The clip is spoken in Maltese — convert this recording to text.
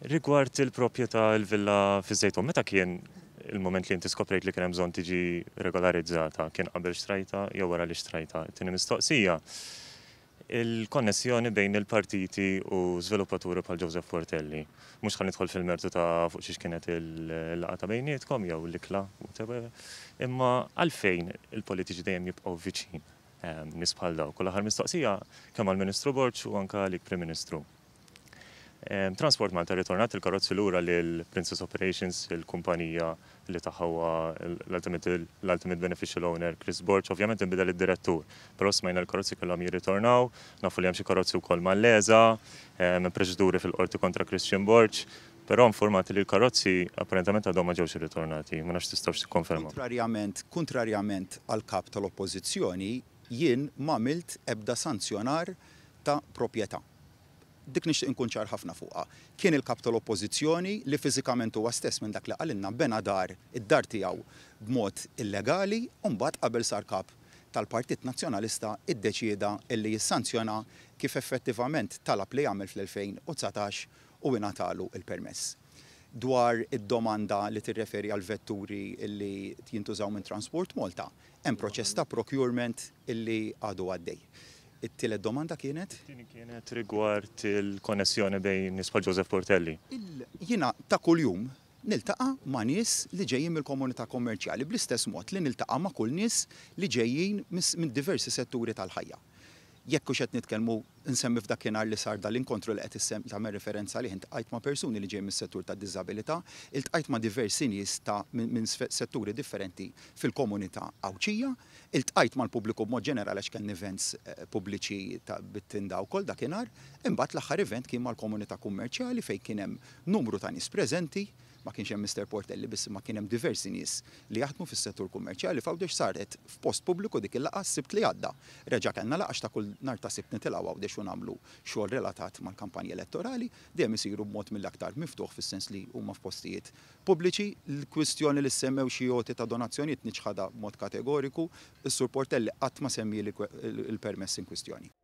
Rigward il-proprjetà l-villa fiż-Żejtun, meta kien il-moment li inti skoprejt li kien hemm bżonn tiġi regolarizzata? Kien qabel xtrajta jew wara li xtrajta? Tieni mistoqsija. Il-konnessjoni bejn il-partiti u żviluppaturi bħal Joseph Portelli. Mhux ħan nidħol fil-mertu ta' fuq xiex kienet il-laqgħa ta' bejnietkom jew l-ikla, whatever. Imma għalfejn il-politiċi dejjem jibqgħu viċin nies bħal dawn. Kull aħħar mistoqsija kemm għall-Ministru Borġ u anke għalik Prim Ministru. Transport Malta ritornat il-karozzi lura lil Princess Operations, il-kumpanija li taħħawa l-Ultimate Beneficial Owner Chris Borch, ovvjament inbidel id-direttur, però smajna l-karozzi kellhom jirritornaw, nafu li hemm xi karozzi wkoll mal-Leza, hemm proċeduri fil-qorti kontra Christian Borch, però informati li l-karozzi apparentement għadhom ma ġewx irritornati, ma nafx tistgħux tikkonferma. Kontrarjament għal kap tal-Oppożizzjoni, jien m'għamilt ebda sanzjonar ta' proprjetà. Dik nixtieq inkun ċar ħafna fuqha. Kien il-kap tal-Oppożizzjoni li fiżikament huwa stess minn dak li qalilna bena id-dar tiegħu b'mod illegali u mbagħad qabel sar kap tal-Partit Nazzjonalista iddeċieda li jissanzjona kif effettivament talab li jagħmel fl-2019 u ingħatalu il-permess. Dwar id-domanda li tirreferi għal vetturi li jintużaw minn Transport Malta, hemm proċess ta' procurement illi għadu għaddej. It-tielet domanda kienet? Kienet rigward il-konnessjoni bejn nies bħal Joseph Portelli. Jiena ta' kuljum niltaqa' ma' nies li ġejjin mill-komunità kommerċjali bl-istess mod li niltaqa' ma' kull nies li ġejjin minn diversi setturi tal-ħajja. Jekk hux qed nitkellmu nsemmi f'dakinhar li sar dal-inkontru li qed tagħmel referenza lih iltqajt ma' persuni li ġej mis-settur tad-diżabilità, iltqajt ma' diversi nies minn setturi differenti fil-komunità Awċija, iltqajt mal-pubbliku b'mod ġenerali għax kien events pubbliċi ta' bit-tinda wkoll dakinhar, imbagħad l-aħħar event kien mal-komunità kummerċjali fejn kien hemm numru ta' nies preżenti, ma kienx hemm Mr. Portelli biss ma kien hemm diversi nies li jaħdmu fis-settur kummerċjali f'għawdex saret f'post pubbliku dik il-laqgħa s-sibt li għadda. Reġa' kellna laqgħa ta' kull nhar ta' sibt nitilgħu għawdex u nagħmlu xogħol relatat mal-kampanja elettorali dejjem isiru b'mod mill-aktar miftuħ fis-sens li huma f'postijiet pubbliċi. L-kwistjoni li semmew xi joti ta' donazzjonijiet niċħadha b'mod kategoriku, is-Sur Portelli qatt ma semmi il-permess in kwistjoni.